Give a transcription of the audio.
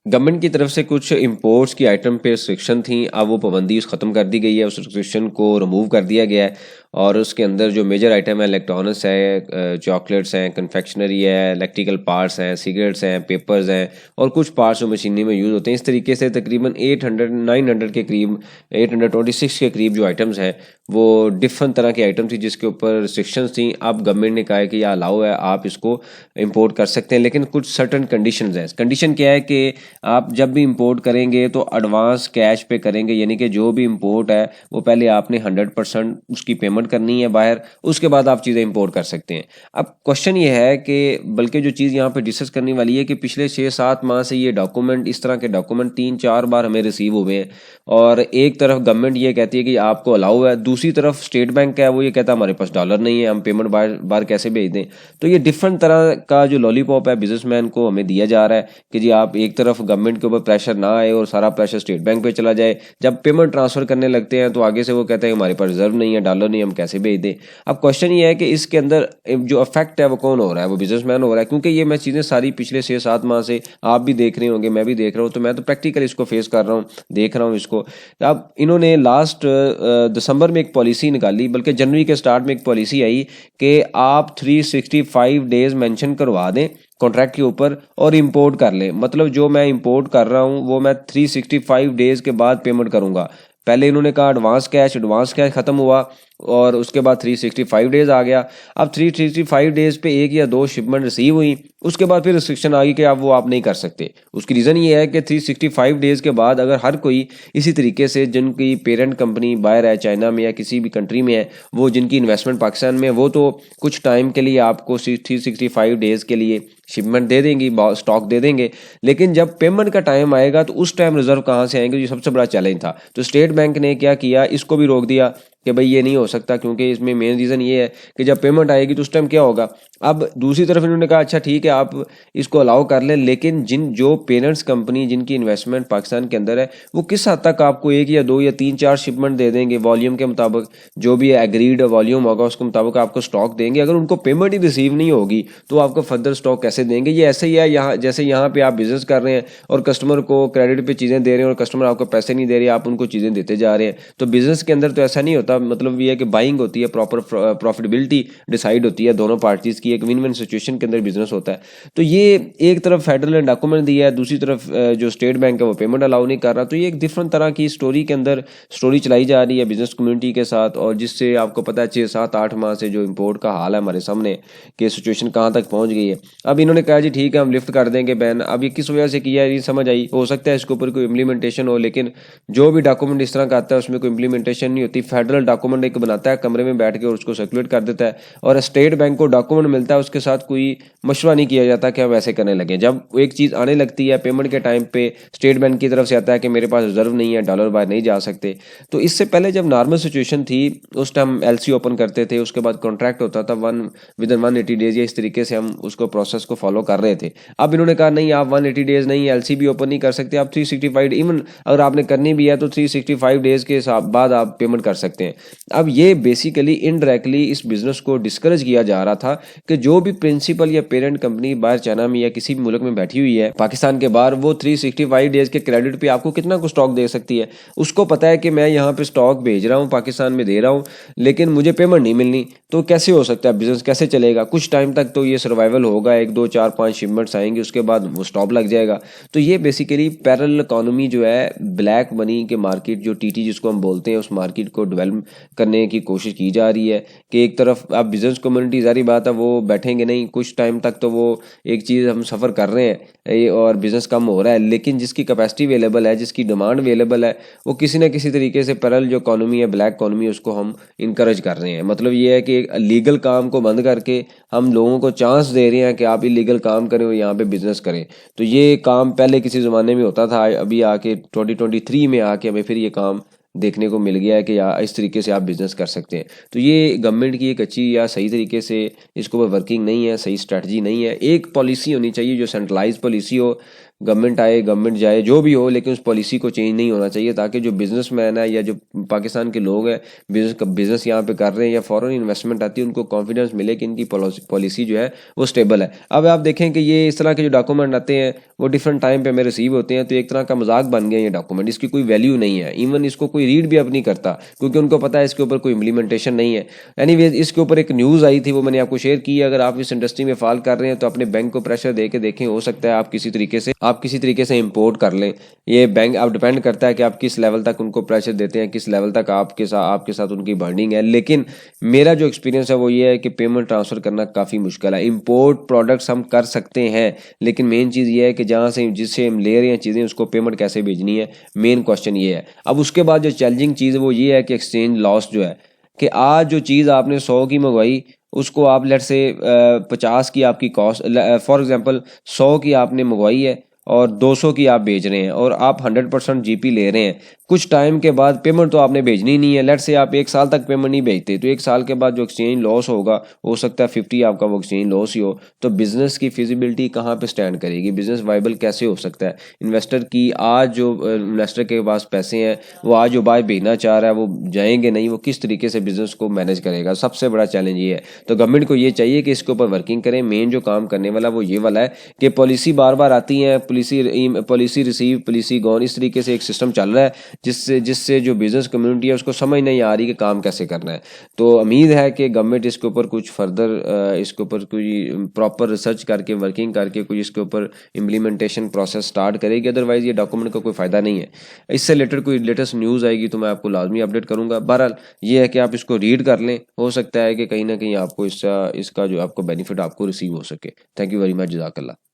Government की तरफ से कुछ इंपोर्ट्स की आइटम पे रिस्ट्रिक्शन थी, अब वो पाबंदी ख़त्म कर दी गई है, उस रिस्ट्रिक्शन को रिमूव कर दिया गया है। और उसके अंदर जो मेजर आइटम है इलेक्ट्रॉनिक्स है, चॉकलेट्स हैं, कन्फेक्शनरी है, इलेक्ट्रिकल पार्ट्स हैं, सिगरेट्स हैं, पेपर्स हैं और कुछ पार्ट्स जो मशीनी में यूज़ होते हैं। इस तरीके से तकरीबन 900 के करीब 826 के करीब जो आइटम्स हैं वो डिफरेंट तरह की आइटम थी जिसके ऊपर रिस्ट्रिक्शंस थी। अब गवर्नमेंट ने कहा है कि यह अलाउ है, आप इसको इंपोर्ट कर सकते हैं, लेकिन कुछ सर्टन कंडीशंस हैं। कंडीशन क्या है कि आप जब भी इंपोर्ट करेंगे तो एडवांस कैश पे करेंगे, यानी कि जो भी इंपोर्ट है वो पहले आपने 100% उसकी पेमेंट करनी है बाहर, उसके बाद आप चीज़ें इंपोर्ट कर सकते हैं। अब क्वेश्चन ये है कि बल्कि जो चीज़ यहाँ पे डिस्कस करने वाली है कि पिछले 6-7 माह से ये डॉक्यूमेंट, इस तरह के डॉक्यूमेंट 3-4 बार हमें रिसीव हुए हैं और एक तरफ गवर्नमेंट ये कहती है कि आपको अलाउ है, दूसरी तरफ स्टेट बैंक का है वो ये कहता है हमारे पास डॉलर नहीं है, हम पेमेंट बाहर बाहर कैसे भेज दें। तो ये डिफरेंट तरह का जो लॉलीपॉप है बिजनेसमैन को हमें दिया जा रहा है कि जी आप एक तरफ गवर्नमेंट के ऊपर प्रेशर ना आए और सारा प्रेशर स्टेट बैंक पे चला जाए, जब पेमेंट ट्रांसफर करने लगते हैं तो आगे से वो कहते हैं हमारे पास रिजर्व नहीं है, डॉलर नहीं, हम कैसे भेज दें। अब क्वेश्चन ये है कि इसके अंदर जो अफेक्ट है वो कौन हो रहा है, वो बिजनेसमैन हो रहा है, क्योंकि ये मैं चीज़ें सारी पिछले 6-7 माह से आप भी देख रहे होंगे, मैं भी देख रहा हूँ, तो मैं तो प्रैक्टिकल इसको फेस कर रहा हूँ, देख रहा हूँ इसको। अब इन्होंने लास्ट दिसंबर में एक पॉलिसी निकाली, बल्कि जनवरी के स्टार्ट में एक पॉलिसी आई कि आप 365 डेज मेंशन करवा दें कॉन्ट्रैक्ट के ऊपर और इंपोर्ट कर लें। मतलब जो मैं इंपोर्ट कर रहा हूँ वो मैं 365 डेज के बाद पेमेंट करूँगा। पहले इन्होंने कहा एडवांस कैश ख़त्म हुआ और उसके बाद 365 डेज आ गया। अब 365 डेज पे एक या दो शिपमेंट रिसीव हुई, उसके बाद फिर रिस्ट्रिक्शन आ गई कि अब वो आप नहीं कर सकते। उसकी रीज़न ये है कि 365 डेज के बाद अगर हर कोई इसी तरीके से, जिनकी पेरेंट कंपनी बाहर है, चाइना में या किसी भी कंट्री में है, वो जिनकी इन्वेस्टमेंट पाकिस्तान में, वो तो कुछ टाइम के लिए आपको 365 डेज के लिए शिपमेंट दे देंगी, स्टॉक दे देंगे, लेकिन जब पेमेंट का टाइम आएगा तो उस टाइम रिजर्व कहाँ से आएंगे, ये सबसे बड़ा चैलेंज था। तो स्टेट बैंक ने क्या किया, इसको भी रोक दिया कि भाई ये नहीं हो सकता, क्योंकि इसमें मेन रीज़न ये है कि जब पेमेंट आएगी तो उस टाइम क्या होगा। अब दूसरी तरफ इन्होंने कहा अच्छा ठीक है आप इसको अलाउ कर लें, लेकिन जो पेरेंट्स कंपनी जिनकी इन्वेस्टमेंट पाकिस्तान के अंदर है वो किस हद तक आपको 1 या 2 या 3-4 शिपमेंट दे देंगे, वॉल्यूम के मुताबिक जो भी एग्रीड वॉल्यूम होगा उसके मुताबिक आपको स्टॉक देंगे। अगर उनको पेमेंट ही रिसीव नहीं होगी तो आपको फर्दर स्टॉक कैसे देंगे। ये ऐसे ही है यहाँ, जैसे यहाँ पे आप बिजनेस कर रहे हैं और कस्टमर को क्रेडिट पे चीज़ें दे रहे हैं और कस्टमर आपको पैसे नहीं दे रहे, आप उनको चीज़ें देते जा रहे हैं। तो बिजनेस के अंदर तो ऐसा नहीं होता, मतलब ये है कि बाइंग होती है, प्रॉपर प्रॉफिटेबिलिटी डिसाइड होती है दोनों पार्टीज की, एक विन विन सिचुएशन के अंदर बिजनेस होता है। तो ये एक तरफ फेडरल ने डॉक्यूमेंट दिया है, दूसरी तरफ जो स्टेट बैंक है वो पेमेंट अलाउ नहीं कर रहा। तो ये एक डिफरेंट तरह की स्टोरी के अंदर स्टोरी चलाई जा रही है बिजनेस कम्युनिटी के साथ, और जिससे आपको पता है 6-7-8 माह से जो इम्पोर्ट का हाल है हमारे सामने कि सिचुएशन कहाँ तक पहुँच गई है। अब इन्होंने कहा जी ठीक है हम लिफ्ट कर देंगे बैन। अब ये किस वजह से किया है ये समझ आई, हो सकता है इसके ऊपर कोई इम्प्लीमेंटेशन हो, लेकिन जो भी डॉक्यूमेंट इस तरह का आता है उसमें कोई इम्प्लीमेंटेशन नहीं होती। फेडरल डॉक्यूमेंट एक बनाता है कमरे में बैठ के और उसको सर्कुलेट कर देता है, और स्टेट बैंक को डॉक्यूमेंट मिलता है, उसके साथ कोई मशवरा नहीं किया जाता कि हम ऐसे करने लगे। जब एक चीज़ आने लगती है पेमेंट के टाइम पे स्टेट बैंक की तरफ से आता है कि मेरे पास रिजर्व नहीं है, डॉलर बाहर नहीं जा सकते। तो इससे पहले जब नॉर्मल सिचुएशन थी उस टाइम एलसी ओपन करते थे, उसके बाद कॉन्ट्रैक्ट होता था विद इन 180 डेज, या इस तरीके से हम उसको प्रोसेस को फॉलो कर रहे थे। अब इन्होंने कहा नहीं आप 180 डेज नहीं, एलसी भी ओपन नहीं कर सकते, आप 365, इवन अगर आपने करनी भी है तो 365 डेज के बाद आप पेमेंट कर सकते हैं। अब ये बेसिकली इनडायरेक्टली इस बिजनेस को डिस्करेज किया जा रहा था कि जो भी प्रिंसिपल या पेरेंट कंपनी बाहर चाइना में या किसी भी मुल्क में बैठी हुई है पाकिस्तान के बाहर, वो 365 डेज के क्रेडिट पे आपको कितना कुछ स्टॉक दे सकती है। उसको पता है कि मैं यहाँ पे स्टॉक भेज रहा हूँ, पाकिस्तान में दे रहा हूँ, लेकिन मुझे पेमेंट नहीं मिलनी, तो कैसे हो सकता है, बिजनेस कैसे चलेगा। कुछ टाइम तक तो ये सर्वाइवल होगा, 1-2-4-5 शिपमेंट्स आएंगे, उसके बाद वो स्टॉप लग जाएगा। तो ये बेसिकली पैरेलल इकोनॉमी जो है, ब्लैक मनी के मार्केट जो टीटी जिसको हम बोलते हैं, उस मार्केट को डेवलप करने की कोशिश की जा रही है कि एक तरफ आप बिजनेस कम्युनिटी, जारी बात है वो बैठेंगे नहीं, कुछ टाइम तक तो वो एक चीज़ हम सफ़र कर रहे हैं और बिज़नेस कम हो रहा है, लेकिन जिसकी कैपेसिटी अवेलेबल है, जिसकी डिमांड अवेलेबल है, वो किसी ना किसी तरीके से पैरेलल जो इकोनॉमी है, ब्लैक इकोनॉमी, उसको हम इंकरेज कर रहे हैं। मतलब ये है कि लीगल काम को बंद करके हम लोगों को चांस दे रहे हैं कि आप इलीगल काम करें और यहाँ पे बिजनेस करें। तो ये काम पहले किसी ज़माने में होता था, अभी आके 2023 में आके हमें फिर ये काम देखने को मिल गया है कि इस तरीके से आप बिज़नेस कर सकते हैं। तो ये गवर्नमेंट की एक अच्छी या सही तरीके से इसको वर्किंग नहीं है, सही स्ट्रेटजी नहीं है। एक पॉलिसी होनी चाहिए जो सेंट्रलाइज पॉलिसी हो, गवर्नमेंट आए गवर्नमेंट जाए जो भी हो, लेकिन उस पॉलिसी को चेंज नहीं होना चाहिए, ताकि जो बिजनेसमैन है या जो पाकिस्तान के लोग हैं बिजनेस यहाँ पे कर रहे हैं या फॉरेन इन्वेस्टमेंट आती है, उनको कॉन्फिडेंस मिले कि इनकी पॉलिसी जो है वो स्टेबल है। अब आप देखें कि ये इस तरह के जो डॉक्यूमेंट आते हैं वो डिफरेंट टाइम पे में रिसीव होते हैं, तो एक तरह का मजाक बन गया ये डॉक्यूमेंट, इसकी कोई वैल्यू नहीं है, इवन इसको कोई रीड भी अब नहीं करता, क्योंकि उनको पता है इसके ऊपर कोई इम्प्लीमेंटेशन नहीं है। एनीवेज, इसके ऊपर एक न्यूज़ आई थी, वो मैंने आपको शेयर की। अगर आप इस इंडस्ट्री में फाल कर रहे हैं तो अपने बैंक को प्रेशर दे के देखें, हो सकता है आप किसी तरीके से इम्पोर्ट कर लें। ये बैंक आप डिपेंड करता है कि आप किस लेवल तक उनको प्रेशर देते हैं, किस लेवल तक आपके साथ उनकी बॉन्डिंग है। लेकिन मेरा जो एक्सपीरियंस है वो ये है कि पेमेंट ट्रांसफ़र करना काफ़ी मुश्किल है। इम्पोर्ट प्रोडक्ट्स हम कर सकते हैं, लेकिन मेन चीज़ ये है कि जहाँ से जिससे हम ले रहे हैं चीज़ें उसको पेमेंट कैसे भेजनी है, मेन क्वेश्चन ये है। अब उसके बाद जो चैलेंजिंग चीज़ है वो ये है कि एक्सचेंज लॉस जो है, कि आज जो चीज़ आपने 100 की मंगवाई उसको आप लेट से 50 की आपकी कॉस्ट, फॉर एग्जांपल 100 की आपने मंगवाई है और 200 की आप भेज रहे हैं और आप 100% जीपी ले रहे हैं। कुछ टाइम के बाद पेमेंट तो आपने भेजनी नहीं है, लेट से आप 1 साल तक पेमेंट नहीं भेजते, तो 1 साल के बाद जो एक्सचेंज लॉस होगा, हो सकता है 50 आपका वो एक्सचेंज लॉस ही हो। तो बिज़नेस की फिजिबिलिटी कहाँ पे स्टैंड करेगी, बिज़नेस वाइबल कैसे हो सकता है? इन्वेस्टर की आज जो इन्वेस्टर के पास पैसे हैं, वो आज जो बाय भेजना चाह रहा है वो जाएंगे नहीं, वो किस तरीके से बिज़नेस को मैनेज करेगा? सबसे बड़ा चैलेंज ये है। तो गवर्नमेंट को ये चाहिए कि इसके ऊपर वर्किंग करें। मेन जो काम करने वाला वो ये वाला है कि पॉलिसी बार बार आती है, पॉलिसी रिसीव पॉलिसी गॉन, इस तरीके से एक सिस्टम चल रहा है जिससे जो बिजनेस कम्युनिटी है उसको समझ नहीं आ रही कि काम कैसे करना है। तो उम्मीद है कि गवर्नमेंट इसके ऊपर कुछ फर्दर इसके ऊपर कोई प्रॉपर रिसर्च करके वर्किंग करके कुछ इसके ऊपर इम्प्लीमेंटेशन प्रोसेस स्टार्ट करेगी, अदरवाइज ये डॉक्यूमेंट का कोई फ़ायदा नहीं है। इससे रिलेटेड कोई लेटेस्ट न्यूज़ आएगी तो मैं आपको लाजमी अपडेट करूँगा। बहरहाल ये है कि आप इसको रीड कर लें, हो सकता है कि कहीं ना कहीं आपको इसका जो आपको बेनिफिट आपको रिसीव हो सके। थैंक यू वेरी मच, जज़ाकल्लाह।